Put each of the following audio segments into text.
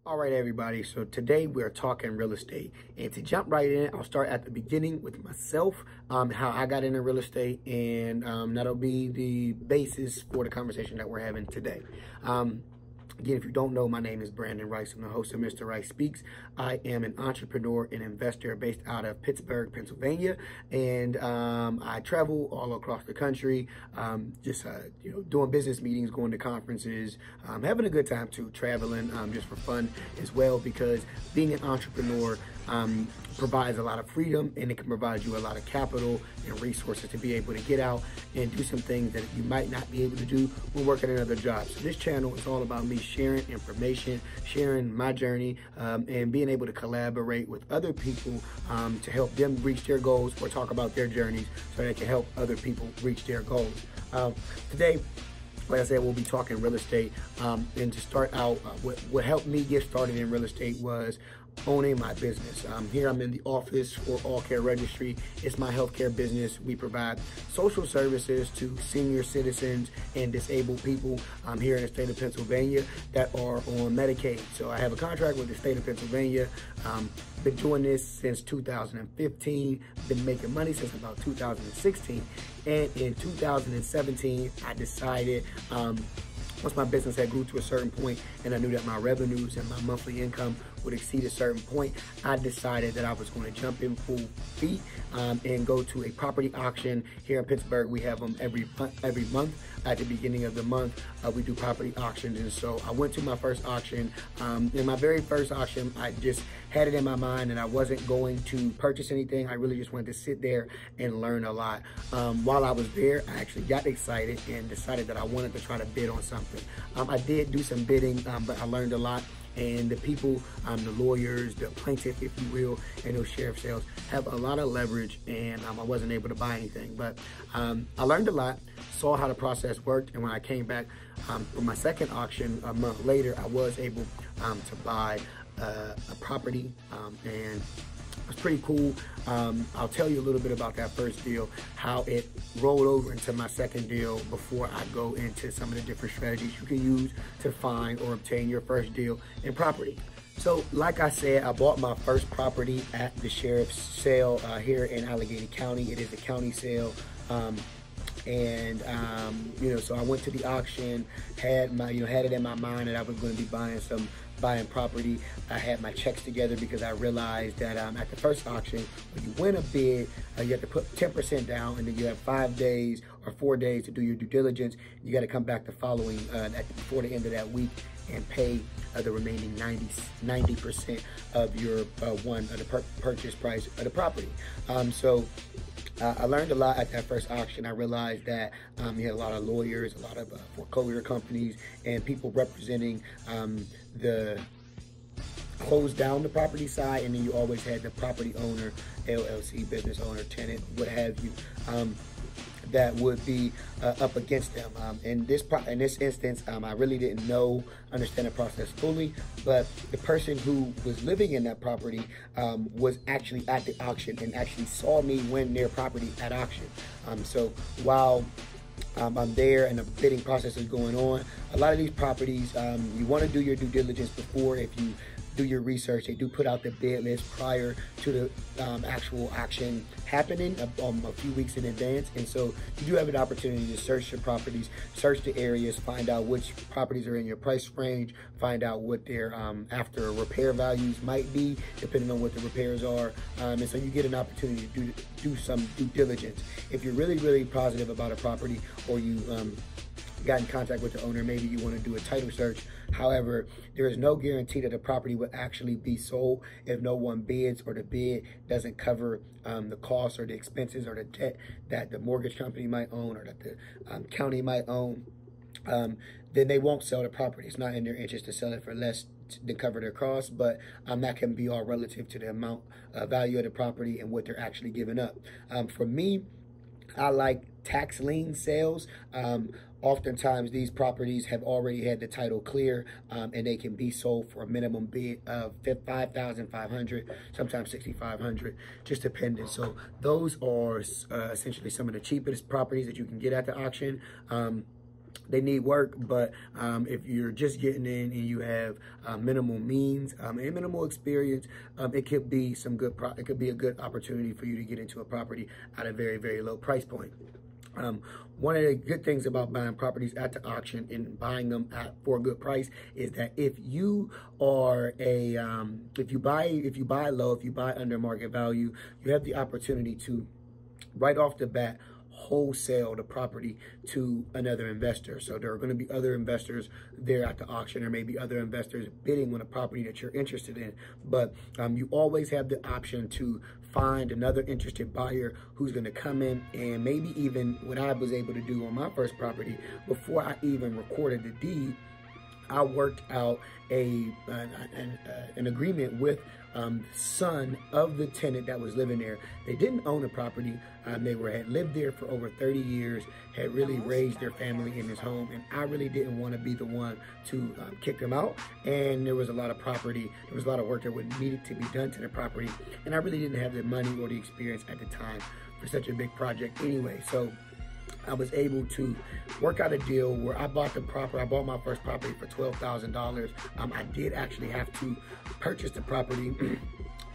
All right, everybody. So today we're talking real estate. And to jump right in, I'll start at the beginning with myself, how I got into real estate, and that'll be the basis for the conversation that we're having today. Again, if you don't know, my name is Brandon Rice. I'm the host of Mr. Rice Speaks. I am an entrepreneur and investor based out of Pittsburgh, Pennsylvania, and I travel all across the country, doing business meetings, going to conferences, having a good time too, traveling just for fun as well. Because being an entrepreneur provides a lot of freedom, and it can provide you a lot of capital and resources to be able to get out and do some things that you might not be able to do when working another job. So this channel is all about me sharing information, sharing my journey, and being able to collaborate with other people to help them reach their goals or talk about their journeys so they can help other people reach their goals. Today, like I said, we'll be talking real estate, and to start out, what helped me get started in real estate was owning my business. Here I'm in the office for All Care Registry. It's my healthcare business. We provide social services to senior citizens and disabled people here in the state of Pennsylvania that are on Medicaid. So I have a contract with the state of Pennsylvania. Been doing this since 2015. Been making money since about 2016. And in 2017, I decided, once my business had grew to a certain point and I knew that my revenues and my monthly income would exceed a certain point, I decided that I was going to jump in full feet and go to a property auction. Here in Pittsburgh, we have them every month. At the beginning of the month, we do property auctions. And so I went to my first auction. In my very first auction, I just had it in my mind that I wasn't going to purchase anything. I really just wanted to sit there and learn a lot. While I was there, I actually got excited and decided that I wanted to try to bid on something. I did do some bidding, but I learned a lot. And the people, the lawyers, the plaintiff, if you will, and those sheriff sales have a lot of leverage, and I wasn't able to buy anything. But I learned a lot, saw how the process worked, and when I came back for my second auction a month later, I was able to buy a property, and it was pretty cool. I'll tell you a little bit about that first deal, how it rolled over into my second deal before I go into some of the different strategies you can use to find or obtain your first deal in property. So like I said, I bought my first property at the sheriff's sale here in Allegheny County. It is a county sale. So I went to the auction, had it in my mind that I was going to be buying property. I had my checks together because I realized that at the first auction, when you win a bid, you have to put 10% down, and then you have 5 days or 4 days to do your due diligence. You got to come back the following before the end of that week and pay the remaining 90% of your the purchase price of the property. I learned a lot at that first auction. I realized that you had a lot of lawyers, a lot of foreclosure companies, and people representing the close down the property side, and then you always had the property owner, LLC, business owner, tenant, what have you, that would be up against them. In this instance, I really didn't understand the process fully, but the person who was living in that property was actually at the auction and actually saw me win their property at auction. So while I'm there and the bidding process is going on, a lot of these properties, you want to do your due diligence before. If you do your research, they do put out the bid list prior to the actual auction happening a few weeks in advance. And so you do have an opportunity to search your properties, search the areas, find out which properties are in your price range, find out what their after repair values might be, depending on what the repairs are. And so you get an opportunity to do some due diligence. If you're really, really positive about a property, or you got in contact with the owner, maybe you want to do a title search. However, there is no guarantee that the property will actually be sold if no one bids, or the bid doesn't cover the costs or the expenses or the debt that the mortgage company might own, or that the county might own. Then they won't sell the property. It's not in their interest to sell it for less to cover their costs, but that can be all relative to the amount value of the property and what they're actually giving up. For me, I like tax lien sales. Oftentimes these properties have already had the title clear, and they can be sold for a minimum bid of $5,500, sometimes $6,500, just depending. So those are essentially some of the cheapest properties that you can get at the auction. they need work, but if you're just getting in and you have minimal means and minimal experience, it could be it could be a good opportunity for you to get into a property at a very, very low price point. One of the good things about buying properties at the auction and buying them for a good price is that if you are if you buy low, if you buy under market value, you have the opportunity to right off the bat wholesale the property to another investor. So there are going to be other investors there at the auction. There may be other investors bidding on a property that you're interested in, but you always have the option to find another interested buyer who's going to come in, and maybe even what I was able to do on my first property, before I even recorded the deed, I worked out an agreement with the son of the tenant that was living there. They didn't own the property. They had lived there for over 30 years, had really raised their family in this home, and I really didn't want to be the one to kick them out. And there was a lot of work that would needed to be done to the property, and I really didn't have the money or the experience at the time for such a big project anyway. So I was able to work out a deal where I bought my first property for $12,000. I did actually have to purchase the property,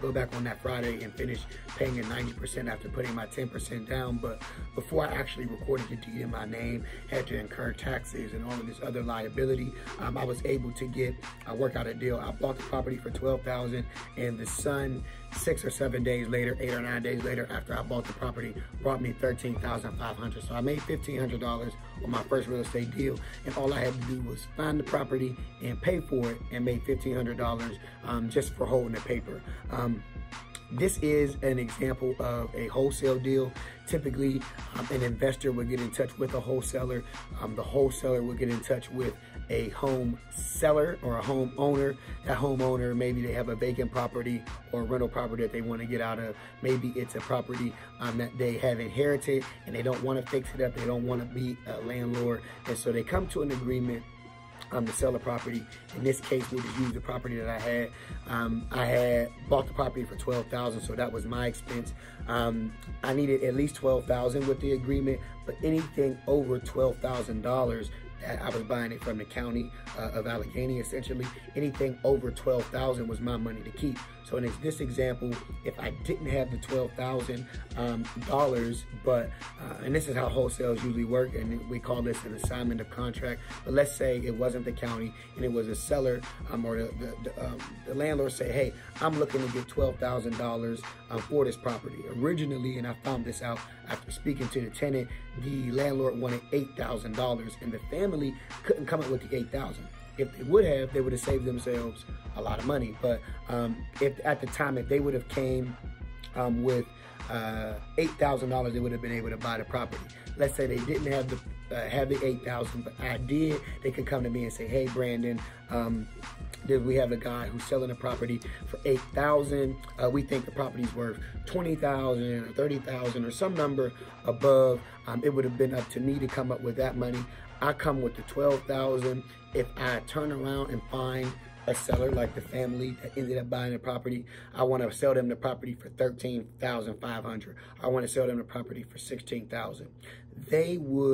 go back on that Friday and finish paying it 90% after putting my 10% down. But before I actually recorded the deed in my name, had to incur taxes and all of this other liability, I was able to work out a deal. I bought the property for $12,000, and the son, 6 or 7 days later, 8 or 9 days later, after I bought the property, brought me $13,500. So I made $1,500 on my first real estate deal, and all I had to do was find the property and pay for it, and made $1,500 just for holding the paper. This is an example of a wholesale deal. Typically, an investor would get in touch with a wholesaler. The wholesaler would get in touch with a home seller or a home owner. That homeowner, maybe they have a vacant property or a rental property that they want to get out of. Maybe it's a property that they have inherited and they don't want to fix it up. They don't want to be a landlord. And so they come to an agreement to sell the property. In this case, we'll just use the property that I had. I had bought the property for $12,000, so that was my expense. I needed at least $12,000 with the agreement, but anything over $12,000, I was buying it from the county of Allegheny, essentially. Anything over $12,000 was my money to keep. So in this example, if I didn't have the $12,000 but and this is how wholesales usually work, and we call this an assignment of contract. But let's say it wasn't the county and it was a seller, or the landlord say, hey, I'm looking to get $12,000 for this property. Originally, and I found this out after speaking to the tenant, the landlord wanted $8,000, and the family couldn't come up with the $8,000. If they would have saved themselves a lot of money. But if at the time, if they would have came with $8,000, they would have been able to buy the property. Let's say they didn't have the $8,000, but I did. They could come to me and say, hey, Brandon, we have a guy who's selling a property for $8,000. We think the property's worth $20,000 or $30,000 or some number above. It would have been up to me to come up with that money. I come with the $12,000. If I turn around and find a seller like the family that ended up buying the property, I want to sell them the property for $13,500. I want to sell them the property for $16,000.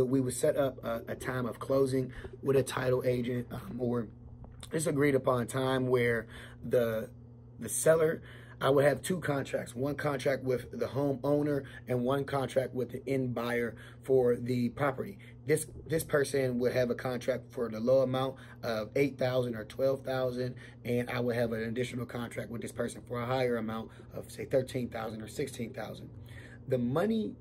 We would set up a time of closing with a title agent, or it's agreed upon time where the seller, I would have two contracts, one contract with the homeowner and one contract with the end buyer for the property. This person would have a contract for the low amount of $8,000 or $12,000, and I would have an additional contract with this person for a higher amount of, say, $13,000 or $16,000.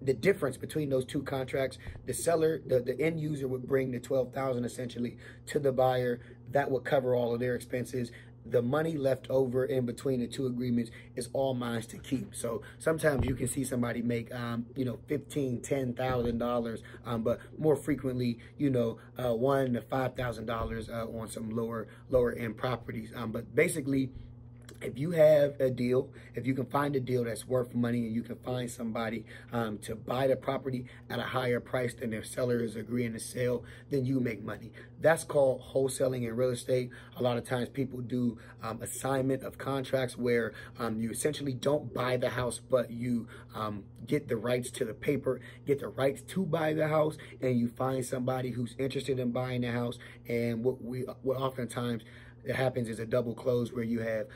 The difference between those two contracts, the seller, the end user would bring the $12,000 essentially to the buyer. That would cover all of their expenses. The money left over in between the two agreements is all mine to keep. So sometimes you can see somebody make, $15,000, $10,000, but more frequently, $1,000 to $5,000 on some lower end properties. But basically, if you have a deal, if you can find a deal that's worth money and you can find somebody to buy the property at a higher price than their seller is agreeing to sell, then you make money. That's called wholesaling in real estate. A lot of times people do assignment of contracts where you essentially don't buy the house, but you get the rights to the paper, get the rights to buy the house, and you find somebody who's interested in buying the house. And what oftentimes that happens is a double close where you have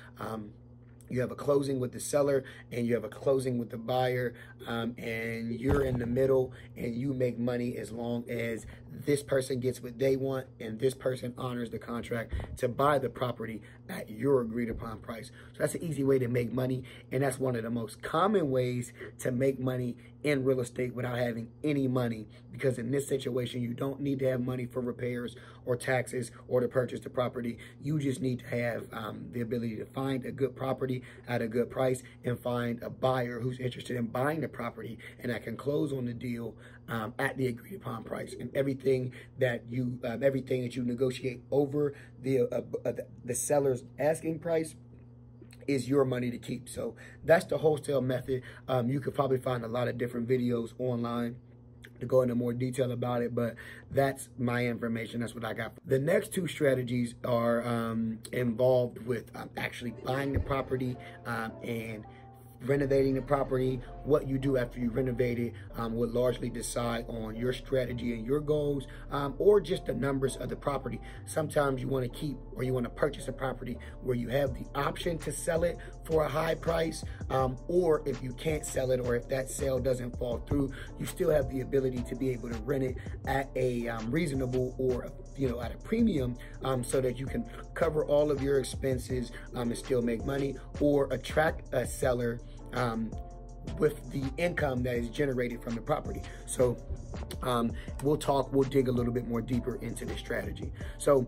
a closing with the seller and you have a closing with the buyer, and you're in the middle and you make money as long as this person gets what they want and this person honors the contract to buy the property at your agreed upon price. So that's an easy way to make money, and that's one of the most common ways to make money in real estate without having any money, because in this situation you don't need to have money for repairs or taxes or to purchase the property. You just need to have the ability to find a good property at a good price and find a buyer who's interested in buying the property and that can close on the deal at the agreed upon price. And everything that you negotiate over the seller's asking price is your money to keep. So that's the wholesale method. You could probably find a lot of different videos online to go into more detail about it, but that's my information. That's what I got. The next two strategies are involved with actually buying the property and renovating the property. What you do after you renovate it will largely decide on your strategy and your goals, or just the numbers of the property. Sometimes you want to keep or you want to purchase a property where you have the option to sell it for a high price, or if you can't sell it or if that sale doesn't fall through, you still have the ability to be able to rent it at a reasonable or at a premium, so that you can cover all of your expenses and still make money, or attract a seller with the income that is generated from the property. So we'll dig a little bit more deeper into this strategy. So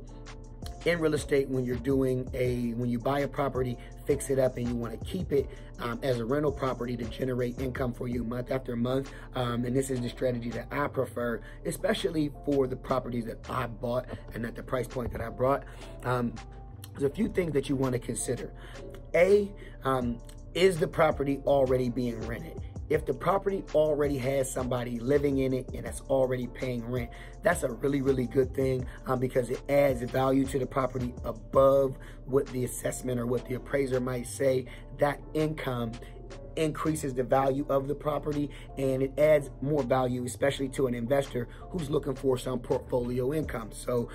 in real estate, when you buy a property, fix it up, and you want to keep it as a rental property to generate income for you month after month, and this is the strategy that I prefer, especially for the properties that I bought and at the price point that I brought. There's a few things that you want to consider. Is the property already being rented? If the property already has somebody living in it and that's already paying rent, that's a really, really good thing, because it adds value to the property above what the assessment or what the appraiser might say. That income increases the value of the property, and it adds more value, especially to an investor who's looking for some portfolio income. So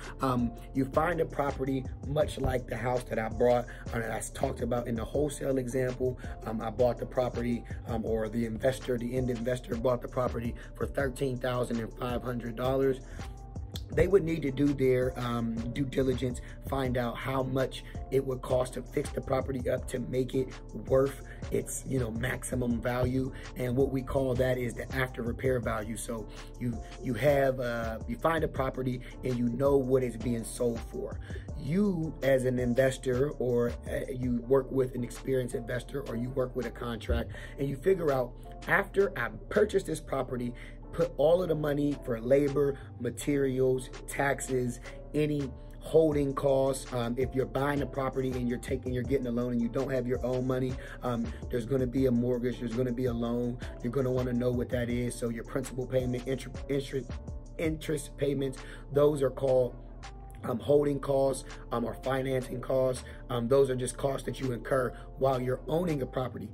you find a property much like the house that I brought, that I talked about in the wholesale example. I bought the property, or the end investor bought the property for $13,500. They would need to do their due diligence, find out how much it would cost to fix the property up to make it worth its maximum value, and what we call that is the after repair value. So you find a property and you know what it's being sold for. You as an investor, or you work with an experienced investor, or you work with a contract, and you figure out, after I purchased this property, put all of the money for labor, materials, taxes, any holding costs. If you're buying a property and you're getting a loan and you don't have your own money, there's going to be a mortgage, there's going to be a loan. You're going to want to know what that is. So your principal payment, interest payments, those are called holding costs, or financing costs. Those are just costs that you incur while you're owning a property,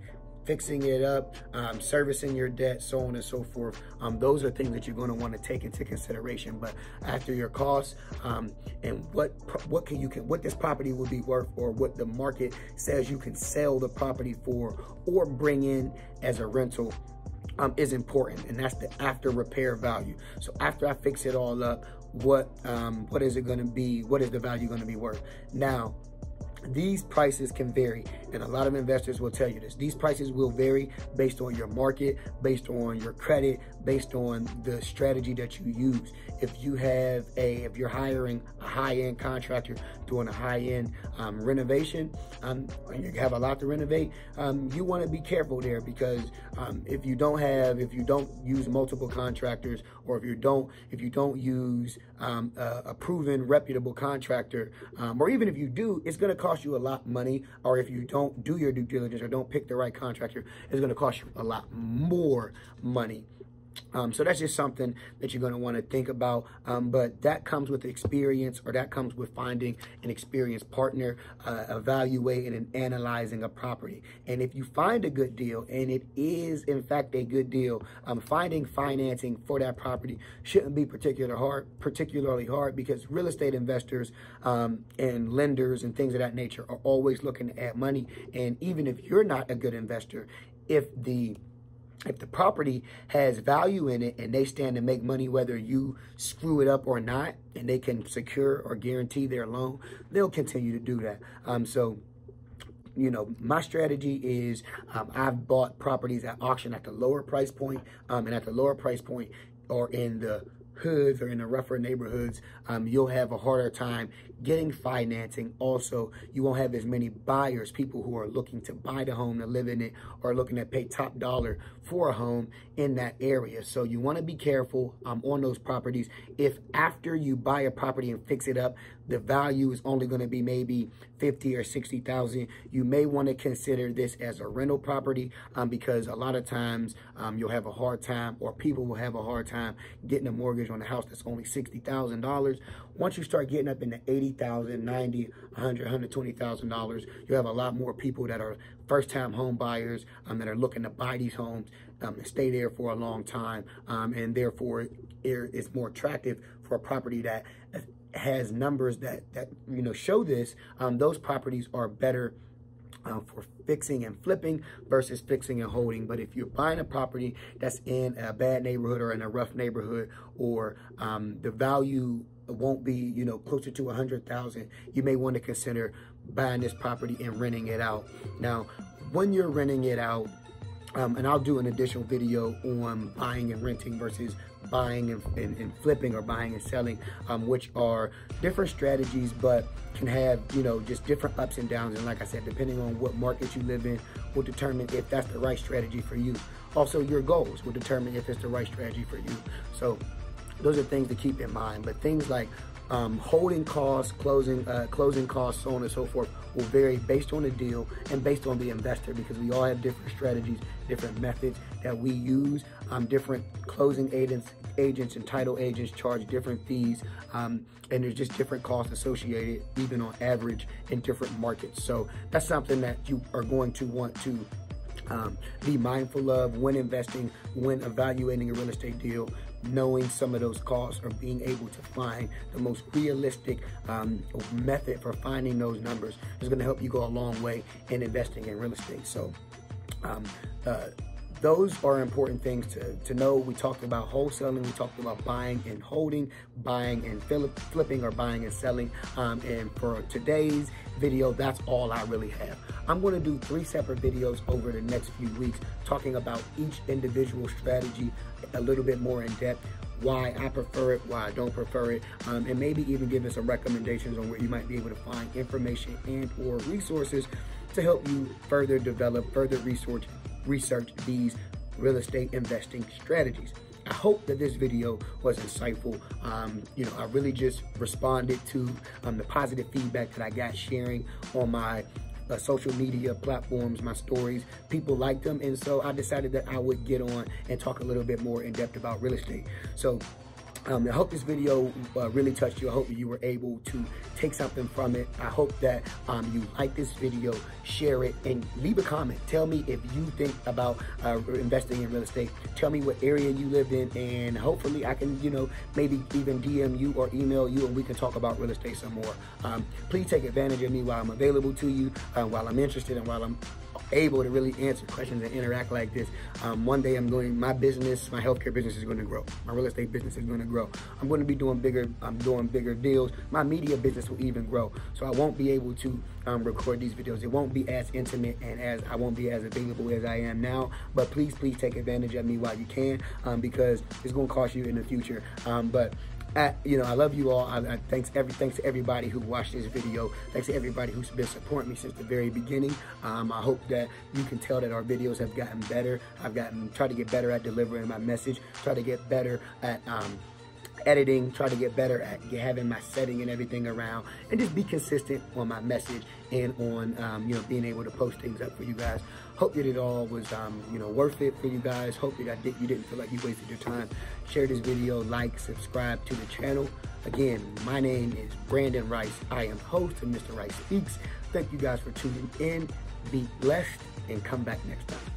fixing it up, servicing your debt, so on and so forth. Those are things that you're going to want to take into consideration. But after your costs, and what this property will be worth, or what the market says you can sell the property for or bring in as a rental, is important, and that's the after repair value. So after I fix it all up, what is it going to be? What is the value going to be worth? Now, these prices can vary, and a lot of investors will tell you this. These prices will vary based on your market, based on your credit, based on the strategy that you use. If you're hiring a high-end contractor doing a high-end renovation, and you have a lot to renovate, you want to be careful there, because if you don't use multiple contractors, or if you don't use a proven reputable contractor, or even if you do, it's going to cost you a lot of money. Or if you don't don't do your due diligence or don't pick the right contractor, it's going to cost you a lot more money. So that's just something that you're going to want to think about. But that comes with experience, or that comes with finding an experienced partner, evaluating and analyzing a property. And if you find a good deal, and it is in fact a good deal, finding financing for that property shouldn't be particularly hard, because real estate investors and lenders and things of that nature are always looking to add money. And even if you're not a good investor, if the property has value in it and they stand to make money whether you screw it up or not, and they can secure or guarantee their loan, they'll continue to do that. So, you know, my strategy is I've bought properties at auction at the lower price point, and at the lower price point, or in the hoods or in the rougher neighborhoods, you'll have a harder time getting financing. Also, you won't have as many buyers, people who are looking to buy the home to live in it, or looking to pay top dollar for a home in that area. So you want to be careful on those properties. If after you buy a property and fix it up, the value is only going to be maybe 50 or 60,000, you may want to consider this as a rental property, because a lot of times you'll have a hard time, or people will have a hard time getting a mortgage on a house that's only $60,000. Once you start getting up into $80,000, $90,000, $100,000, $120,000, you have a lot more people that are first-time home buyers that are looking to buy these homes and stay there for a long time, and therefore it's more attractive for a property that has numbers that you know show this. Those properties are better for fixing and flipping versus fixing and holding. But if you're buying a property that's in a bad neighborhood or in a rough neighborhood, or the value won't be, you know, closer to 100,000, you may want to consider buying this property and renting it out. Now, when you're renting it out, and I'll do an additional video on buying and renting versus buying and flipping, or buying and selling, which are different strategies, but can have, you know, just different ups and downs. And like I said, depending on what market you live in will determine if that's the right strategy for you. Also, your goals will determine if it's the right strategy for you. So those are things to keep in mind. But things like holding costs, closing costs, so on and so forth, will vary based on the deal and based on the investor, because we all have different strategies, different methods that we use. Different closing agents and title agents charge different fees, and there's just different costs associated, even on average, in different markets. So that's something that you are going to want to be mindful of when investing, when evaluating a real estate deal. Knowing some of those costs, or being able to find the most realistic method for finding those numbers, is going to help you go a long way in investing in real estate. So those are important things to know. We talked about wholesaling, we talked about buying and holding, buying and flipping, or buying and selling. And for today's video, that's all I really have. I'm going to do 3 separate videos over the next few weeks, talking about each individual strategy a little bit more in depth, why I prefer it, why I don't prefer it, and maybe even giving some recommendations on where you might be able to find information and or resources to help you further develop, further research these real estate investing strategies. I hope that this video was insightful. You know, I really just responded to the positive feedback that I got sharing on my social media platforms, my stories. People liked them, and so I decided that I would get on and talk a little bit more in depth about real estate. So I hope this video really touched you. I hope you were able to take something from it. I hope that you like this video, share it, and leave a comment. Tell me if you think about investing in real estate. Tell me what area you live in, and hopefully I can, you know, maybe even DM you or email you, and we can talk about real estate some more. Please take advantage of me while I'm available to you, while I'm interested, and while I'm able to really answer questions and interact like this. One day my business, my healthcare business is going to grow. My real estate business is going to grow. I'm going to be doing bigger deals. My media business will even grow. So I won't be able to record these videos. It won't be as intimate, and I won't be as available as I am now. But please take advantage of me while you can, because it's going to cost you in the future. You know, I love you all. Thanks to everybody who watched this video. Thanks to everybody who's been supporting me since the very beginning. I hope that you can tell that our videos have gotten better. I've tried to get better at delivering my message, try to get better at editing, try to get better at having my setting and everything around, and just be consistent on my message and on, you know, being able to post things up for you guys. Hope that it all was, you know, worth it for you guys. Hope that you didn't feel like you wasted your time. Share this video, like, subscribe to the channel. Again, my name is Brandon Rice. I am host of Mr. Rice Speaks. Thank you guys for tuning in. Be blessed and come back next time.